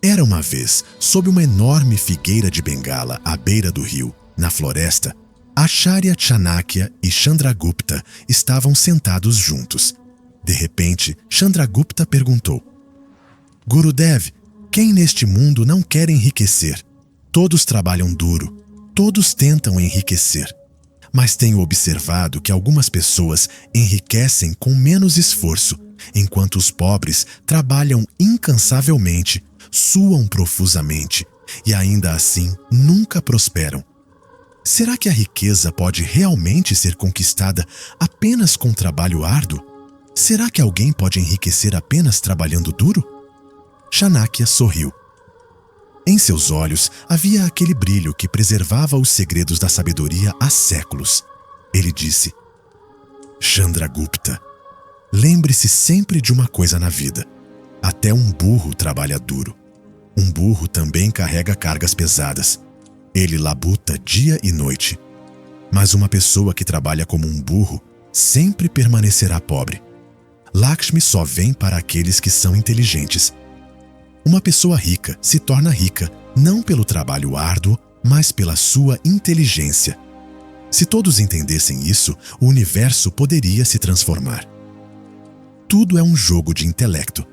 Era uma vez, sob uma enorme figueira de bengala à beira do rio, na floresta, Acharya Chanakya e Chandragupta estavam sentados juntos. De repente, Chandragupta perguntou: Gurudev, quem neste mundo não quer enriquecer? Todos trabalham duro, todos tentam enriquecer. Mas tenho observado que algumas pessoas enriquecem com menos esforço, enquanto os pobres trabalham incansavelmente, suam profusamente e ainda assim nunca prosperam. Será que a riqueza pode realmente ser conquistada apenas com trabalho árduo? Será que alguém pode enriquecer apenas trabalhando duro? Chanakya sorriu. Em seus olhos havia aquele brilho que preservava os segredos da sabedoria há séculos. Ele disse: Chandragupta, lembre-se sempre de uma coisa na vida. Até um burro trabalha duro. Um burro também carrega cargas pesadas. Ele labuta dia e noite. Mas uma pessoa que trabalha como um burro sempre permanecerá pobre. Lakshmi só vem para aqueles que são inteligentes. Uma pessoa rica se torna rica não pelo trabalho árduo, mas pela sua inteligência. Se todos entendessem isso, o universo poderia se transformar. Tudo é um jogo de intelecto.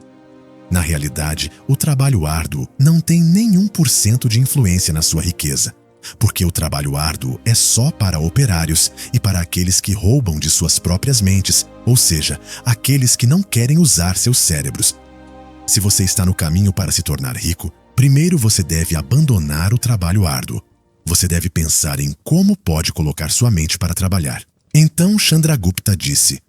Na realidade, o trabalho árduo não tem nenhum por cento de influência na sua riqueza, porque o trabalho árduo é só para operários e para aqueles que roubam de suas próprias mentes, ou seja, aqueles que não querem usar seus cérebros. Se você está no caminho para se tornar rico, primeiro você deve abandonar o trabalho árduo. Você deve pensar em como pode colocar sua mente para trabalhar. Então Chandragupta disse: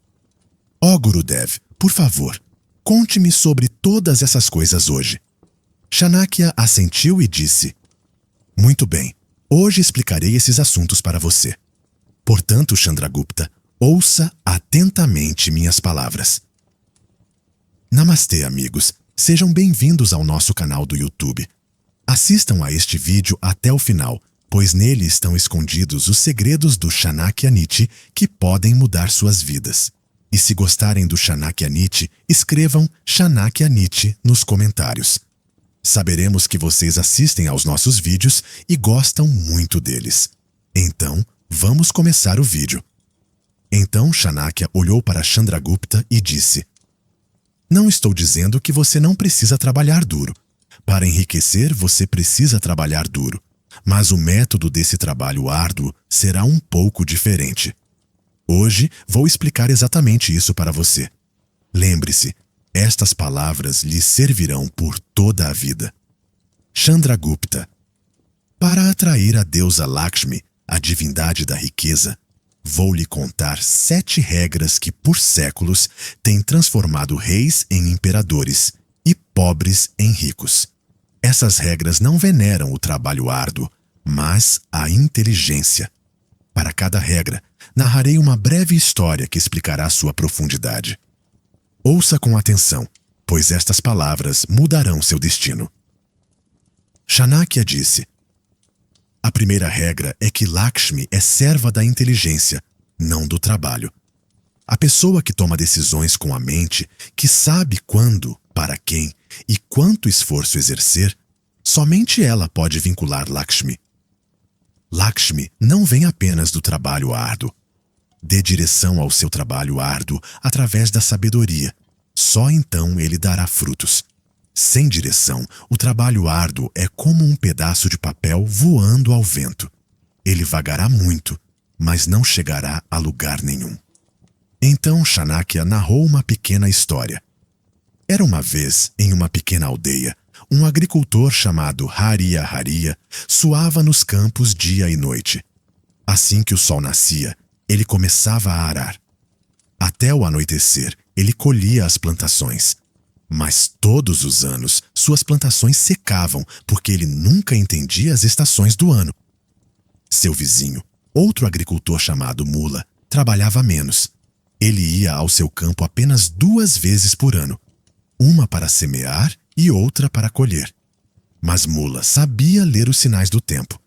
Ó Gurudev, por favor, conte-me sobre todas essas coisas hoje. Chanakya assentiu e disse: Muito bem, hoje explicarei esses assuntos para você. Portanto, Chandragupta, ouça atentamente minhas palavras. Namastê, amigos. Sejam bem-vindos ao nosso canal do YouTube. Assistam a este vídeo até o final, pois nele estão escondidos os segredos do Chanakya Niti que podem mudar suas vidas. E se gostarem do Chanakya Niti, escrevam Chanakya Niti nos comentários. Saberemos que vocês assistem aos nossos vídeos e gostam muito deles. Então, vamos começar o vídeo. Então Chanakya olhou para Chandragupta e disse: Não estou dizendo que você não precisa trabalhar duro. Para enriquecer, você precisa trabalhar duro. Mas o método desse trabalho árduo será um pouco diferente. Hoje vou explicar exatamente isso para você. Lembre-se, estas palavras lhe servirão por toda a vida. Chandragupta. Para atrair a deusa Lakshmi, a divindade da riqueza, vou lhe contar 7 regras que por séculos têm transformado reis em imperadores e pobres em ricos. Essas regras não veneram o trabalho árduo, mas a inteligência. Para cada regra, narrarei uma breve história que explicará sua profundidade. Ouça com atenção, pois estas palavras mudarão seu destino. Chanakya disse: A primeira regra é que Lakshmi é serva da inteligência, não do trabalho. A pessoa que toma decisões com a mente, que sabe quando, para quem e quanto esforço exercer, somente ela pode vincular Lakshmi. Lakshmi não vem apenas do trabalho árduo. Dê direção ao seu trabalho árduo através da sabedoria. Só então ele dará frutos. Sem direção, o trabalho árduo é como um pedaço de papel voando ao vento. Ele vagará muito, mas não chegará a lugar nenhum. Então Chanakya narrou uma pequena história. Era uma vez, em uma pequena aldeia, um agricultor chamado Hariya Hariya suava nos campos dia e noite. Assim que o sol nascia, ele começava a arar. Até o anoitecer, ele colhia as plantações. Mas todos os anos, suas plantações secavam porque ele nunca entendia as estações do ano. Seu vizinho, outro agricultor chamado Mula, trabalhava menos. Ele ia ao seu campo apenas 2 vezes por ano, uma para semear e outra para colher. Mas Mula sabia ler os sinais do tempo,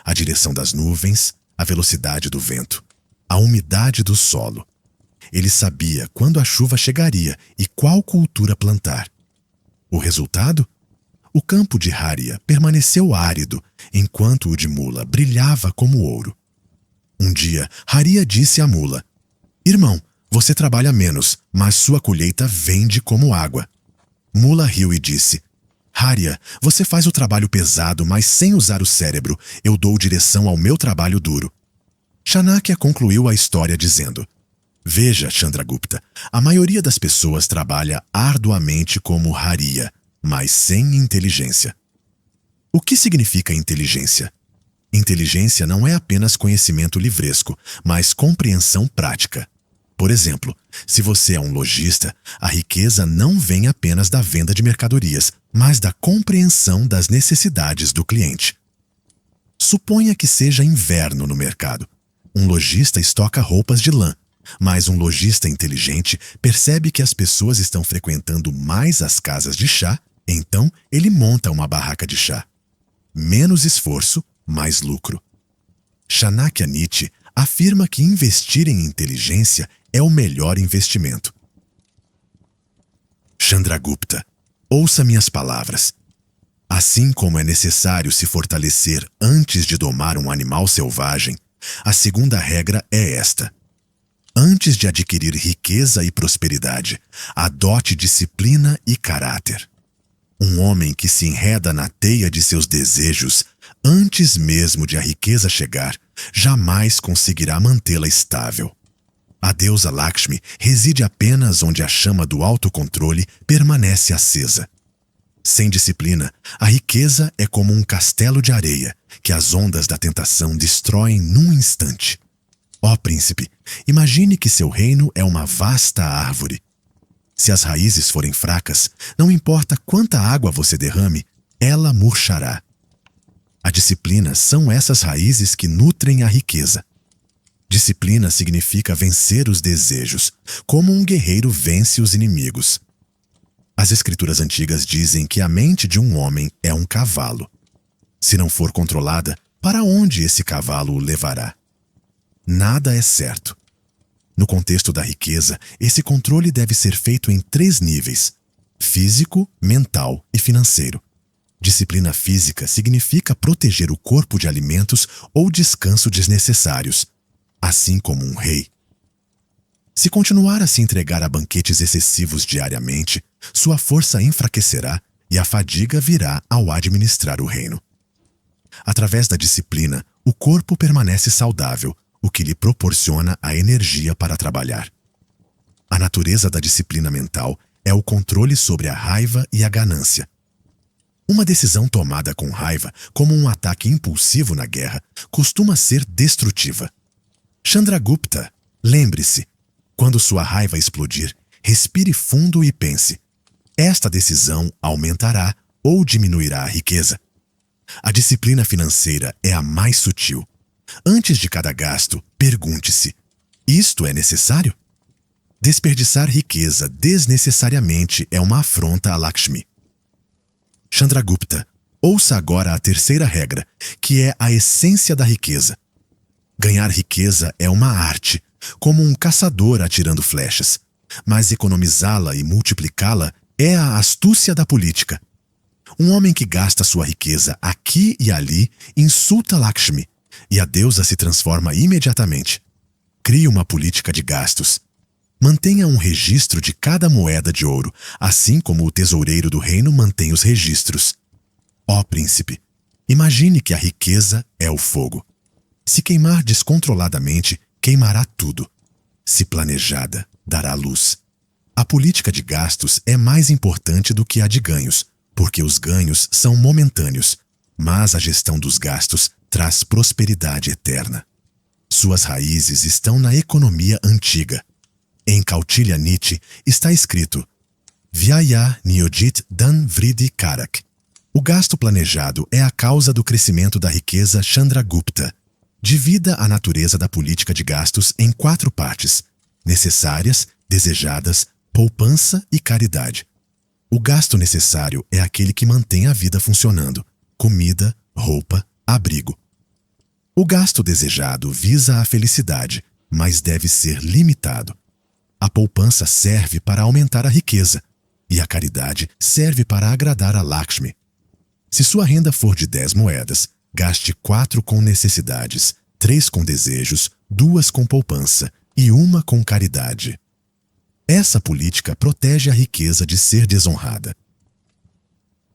a direção das nuvens, a velocidade do vento, a umidade do solo. Ele sabia quando a chuva chegaria e qual cultura plantar. O resultado? O campo de Haria permaneceu árido, enquanto o de Mula brilhava como ouro. Um dia, Haria disse à Mula: "Irmão, você trabalha menos, mas sua colheita vende como água." Mula riu e disse: "Haria, você faz o trabalho pesado, mas sem usar o cérebro, eu dou direção ao meu trabalho duro." Chanakya concluiu a história dizendo: "Veja, Chandragupta, a maioria das pessoas trabalha arduamente como Haria, mas sem inteligência." O que significa inteligência? Inteligência não é apenas conhecimento livresco, mas compreensão prática. Por exemplo, se você é um lojista, a riqueza não vem apenas da venda de mercadorias, mas da compreensão das necessidades do cliente. Suponha que seja inverno no mercado. Um lojista estoca roupas de lã, mas um lojista inteligente percebe que as pessoas estão frequentando mais as casas de chá, então ele monta uma barraca de chá. Menos esforço, mais lucro. Chanakya Niti afirma que investir em inteligência é o melhor investimento. Chandragupta, ouça minhas palavras. Assim como é necessário se fortalecer antes de domar um animal selvagem, a segunda regra é esta: antes de adquirir riqueza e prosperidade, adote disciplina e caráter. Um homem que se enreda na teia de seus desejos, antes mesmo de a riqueza chegar, jamais conseguirá mantê-la estável. A deusa Lakshmi reside apenas onde a chama do autocontrole permanece acesa. Sem disciplina, a riqueza é como um castelo de areia que as ondas da tentação destroem num instante. Ó príncipe, imagine que seu reino é uma vasta árvore. Se as raízes forem fracas, não importa quanta água você derrame, ela murchará. A disciplina são essas raízes que nutrem a riqueza. Disciplina significa vencer os desejos, como um guerreiro vence os inimigos. As escrituras antigas dizem que a mente de um homem é um cavalo. Se não for controlada, para onde esse cavalo o levará? Nada é certo. No contexto da riqueza, esse controle deve ser feito em 3 níveis: físico, mental e financeiro. Disciplina física significa proteger o corpo de alimentos ou descanso desnecessários, assim como um rei. Se continuar a se entregar a banquetes excessivos diariamente, sua força enfraquecerá e a fadiga virá ao administrar o reino. Através da disciplina, o corpo permanece saudável, o que lhe proporciona a energia para trabalhar. A natureza da disciplina mental é o controle sobre a raiva e a ganância. Uma decisão tomada com raiva, como um ataque impulsivo na guerra, costuma ser destrutiva. Chandragupta, lembre-se, quando sua raiva explodir, respire fundo e pense: esta decisão aumentará ou diminuirá a riqueza? A disciplina financeira é a mais sutil. Antes de cada gasto, pergunte-se: isto é necessário? Desperdiçar riqueza desnecessariamente é uma afronta a Lakshmi. Chandragupta, ouça agora a terceira regra, que é a essência da riqueza. Ganhar riqueza é uma arte, como um caçador atirando flechas, mas economizá-la e multiplicá-la é a astúcia da política. Um homem que gasta sua riqueza aqui e ali insulta Lakshmi, e a deusa se transforma imediatamente. Crie uma política de gastos. Mantenha um registro de cada moeda de ouro, assim como o tesoureiro do reino mantém os registros. Ó príncipe, imagine que a riqueza é o fogo. Se queimar descontroladamente, queimará tudo. Se planejada, dará luz. A política de gastos é mais importante do que a de ganhos, porque os ganhos são momentâneos, mas a gestão dos gastos traz prosperidade eterna. Suas raízes estão na economia antiga. Em Kautilya Niti está escrito: Vyaya Niyojit Dhan Vriddhi Karak. O gasto planejado é a causa do crescimento da riqueza Chandragupta. Divida a natureza da política de gastos em 4 partes: necessárias, desejadas, poupança e caridade. O gasto necessário é aquele que mantém a vida funcionando: comida, roupa, abrigo. O gasto desejado visa a felicidade, mas deve ser limitado. A poupança serve para aumentar a riqueza, e a caridade serve para agradar a Lakshmi. Se sua renda for de 10 moedas, gaste 4 com necessidades, 3 com desejos, 2 com poupança e 1 com caridade. Essa política protege a riqueza de ser desonrada.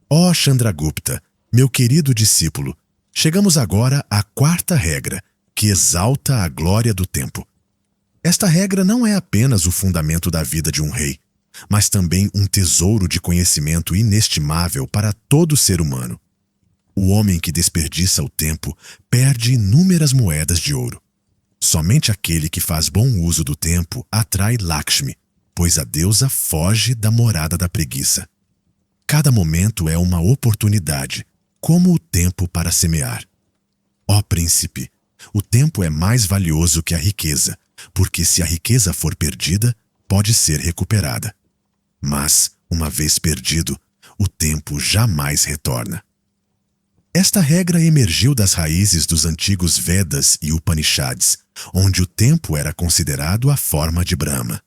Ó Chandragupta, meu querido discípulo, chegamos agora à 4ª regra, que exalta a glória do tempo. Esta regra não é apenas o fundamento da vida de um rei, mas também um tesouro de conhecimento inestimável para todo ser humano. O homem que desperdiça o tempo perde inúmeras moedas de ouro. Somente aquele que faz bom uso do tempo atrai Lakshmi, pois a deusa foge da morada da preguiça. Cada momento é uma oportunidade, como o tempo para semear. Ó príncipe, o tempo é mais valioso que a riqueza, porque se a riqueza for perdida, pode ser recuperada. Mas, uma vez perdido, o tempo jamais retorna. Esta regra emergiu das raízes dos antigos Vedas e Upanishads, onde o tempo era considerado a forma de Brahma.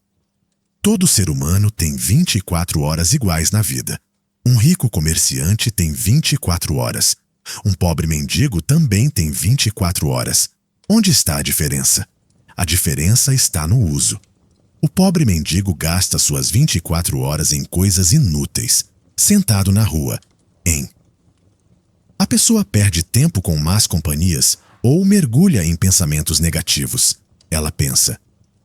Todo ser humano tem 24 horas iguais na vida. Um rico comerciante tem 24 horas. Um pobre mendigo também tem 24 horas. Onde está a diferença? A diferença está no uso. O pobre mendigo gasta suas 24 horas em coisas inúteis, sentado na rua, A pessoa perde tempo com más companhias ou mergulha em pensamentos negativos. Ela pensa,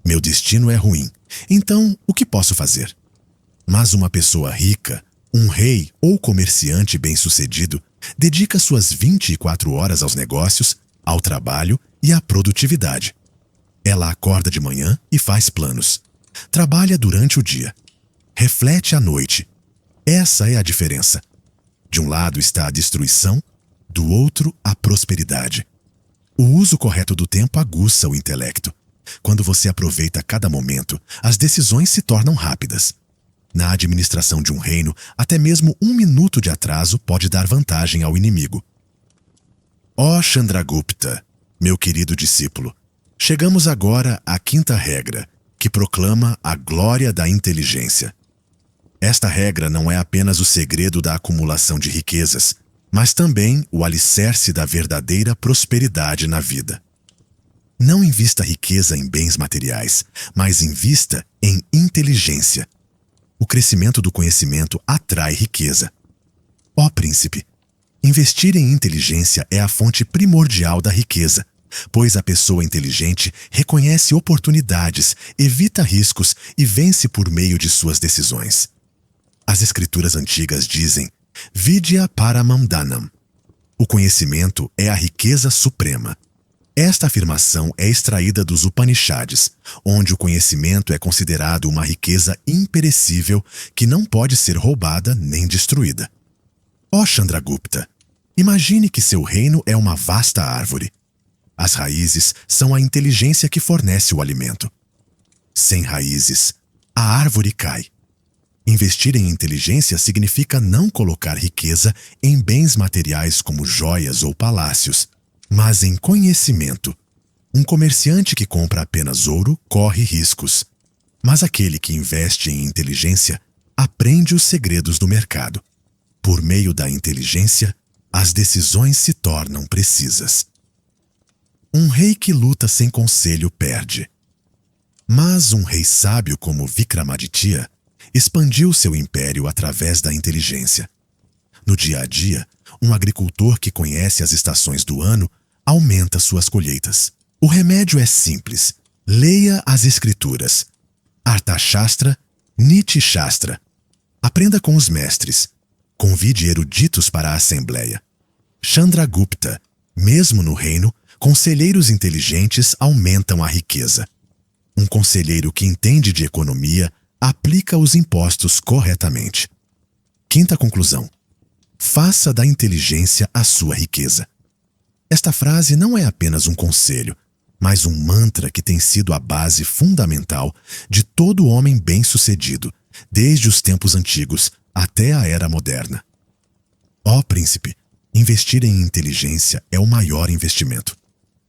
meu destino é ruim, então o que posso fazer? Mas uma pessoa rica, um rei ou comerciante bem-sucedido, dedica suas 24 horas aos negócios, ao trabalho e à produtividade. Ela acorda de manhã e faz planos. Trabalha durante o dia. Reflete à noite. Essa é a diferença. De um lado está a destruição, do outro a prosperidade. O uso correto do tempo aguça o intelecto. Quando você aproveita cada momento, as decisões se tornam rápidas. Na administração de um reino, até mesmo 1 minuto de atraso pode dar vantagem ao inimigo. Ó Chandragupta, meu querido discípulo, chegamos agora à 5ª regra, que proclama a glória da inteligência. Esta regra não é apenas o segredo da acumulação de riquezas, mas também o alicerce da verdadeira prosperidade na vida. Não invista riqueza em bens materiais, mas invista em inteligência. O crescimento do conhecimento atrai riqueza. Ó príncipe, investir em inteligência é a fonte primordial da riqueza, pois a pessoa inteligente reconhece oportunidades, evita riscos e vence por meio de suas decisões. As escrituras antigas dizem, Vidya Paramam Dhanam. O conhecimento é a riqueza suprema. Esta afirmação é extraída dos Upanishads, onde o conhecimento é considerado uma riqueza imperecível que não pode ser roubada nem destruída. Ó Chandragupta, imagine que seu reino é uma vasta árvore. As raízes são a inteligência que fornece o alimento. Sem raízes, a árvore cai. Investir em inteligência significa não colocar riqueza em bens materiais como joias ou palácios, mas em conhecimento. Um comerciante que compra apenas ouro corre riscos, mas aquele que investe em inteligência aprende os segredos do mercado. Por meio da inteligência, as decisões se tornam precisas. Um rei que luta sem conselho perde. Mas um rei sábio como Vikramaditya expandiu seu império através da inteligência. No dia a dia, um agricultor que conhece as estações do ano aumenta suas colheitas. O remédio é simples. Leia as escrituras. Arthashastra, Niti Shastra. Aprenda com os mestres. Convide eruditos para a assembleia. Chandragupta, mesmo no reino, conselheiros inteligentes aumentam a riqueza. Um conselheiro que entende de economia aplica os impostos corretamente. 5ª conclusão. Faça da inteligência a sua riqueza. Esta frase não é apenas um conselho, mas um mantra que tem sido a base fundamental de todo homem bem-sucedido, desde os tempos antigos até a era moderna. Ó príncipe, investir em inteligência é o maior investimento.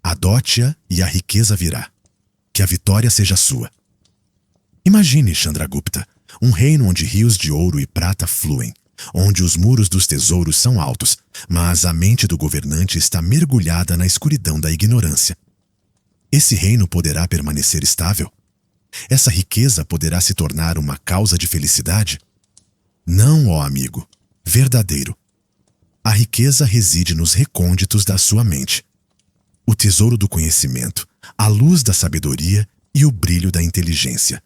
Adote-a e a riqueza virá. Que a vitória seja sua. Imagine, Chandragupta, um reino onde rios de ouro e prata fluem, onde os muros dos tesouros são altos, mas a mente do governante está mergulhada na escuridão da ignorância. Esse reino poderá permanecer estável? Essa riqueza poderá se tornar uma causa de felicidade? Não, ó amigo, verdadeiro. A riqueza reside nos recônditos da sua mente. O tesouro do conhecimento, a luz da sabedoria e o brilho da inteligência.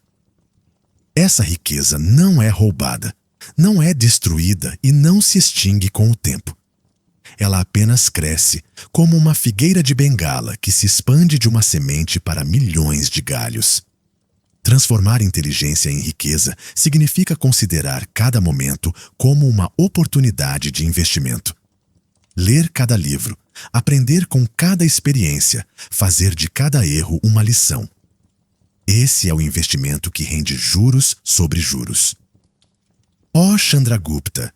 Essa riqueza não é roubada, não é destruída e não se extingue com o tempo. Ela apenas cresce como uma figueira de bengala que se expande de uma semente para milhões de galhos. Transformar inteligência em riqueza significa considerar cada momento como uma oportunidade de investimento. Ler cada livro, aprender com cada experiência, fazer de cada erro uma lição. Esse é o investimento que rende juros sobre juros. Ó Chandragupta,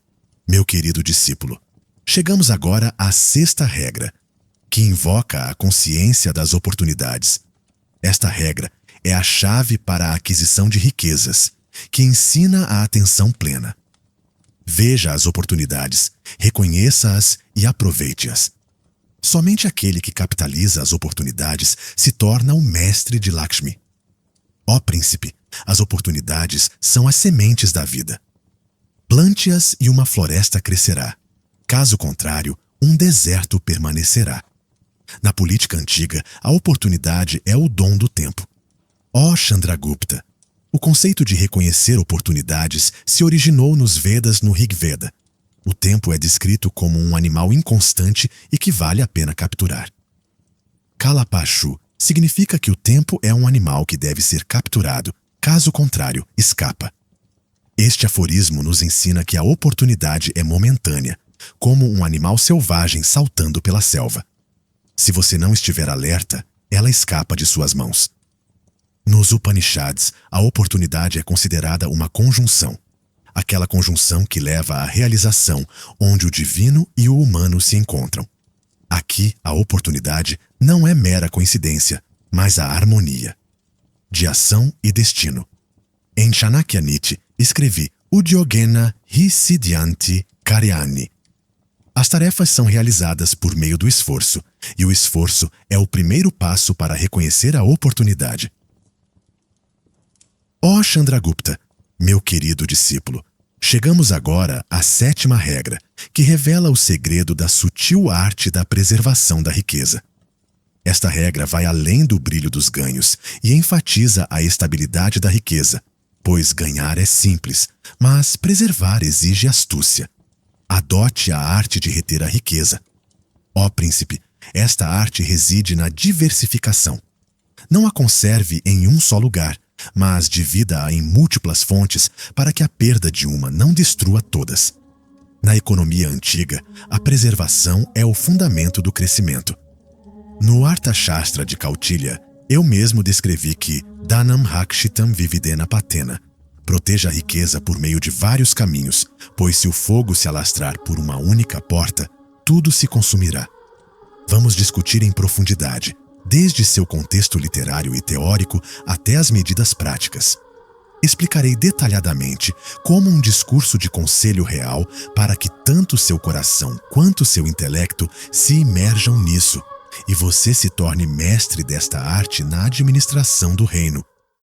meu querido discípulo, chegamos agora à sexta regra, que invoca a consciência das oportunidades. Esta regra é a chave para a aquisição de riquezas, que ensina a atenção plena. Veja as oportunidades, reconheça-as e aproveite-as. Somente aquele que capitaliza as oportunidades se torna o mestre de Lakshmi. Ó príncipe, as oportunidades são as sementes da vida. Plante-as e uma floresta crescerá. Caso contrário, um deserto permanecerá. Na política antiga, a oportunidade é o dom do tempo. Ó Chandragupta, o conceito de reconhecer oportunidades se originou nos Vedas no Rig Veda. O tempo é descrito como um animal inconstante e que vale a pena capturar. Kalapashu significa que o tempo é um animal que deve ser capturado, caso contrário, escapa. Este aforismo nos ensina que a oportunidade é momentânea, como um animal selvagem saltando pela selva. Se você não estiver alerta, ela escapa de suas mãos. Nos Upanishads, a oportunidade é considerada uma conjunção. Aquela conjunção que leva à realização, onde o divino e o humano se encontram. Aqui, a oportunidade não é mera coincidência, mas a harmonia de ação e destino. Em Chanakya Niti, escrevi Udyogena hi siddhyanti karyani. As tarefas são realizadas por meio do esforço, e o esforço é o primeiro passo para reconhecer a oportunidade. Ó Chandragupta, meu querido discípulo, chegamos agora à sétima regra, que revela o segredo da sutil arte da preservação da riqueza. Esta regra vai além do brilho dos ganhos e enfatiza a estabilidade da riqueza, pois ganhar é simples, mas preservar exige astúcia. Adote a arte de reter a riqueza. Ó príncipe, esta arte reside na diversificação. Não a conserve em um só lugar, mas divida-a em múltiplas fontes para que a perda de uma não destrua todas. Na economia antiga, a preservação é o fundamento do crescimento. No Arthashastra de Kautilya, eu mesmo descrevi que Dhanam Rakshitam Vividena Patena. Proteja a riqueza por meio de vários caminhos, pois se o fogo se alastrar por uma única porta, tudo se consumirá. Vamos discutir em profundidade, desde seu contexto literário e teórico até as medidas práticas. Explicarei detalhadamente como um discurso de conselho real para que tanto seu coração quanto seu intelecto se imerjam nisso e você se torne mestre desta arte na administração do reino.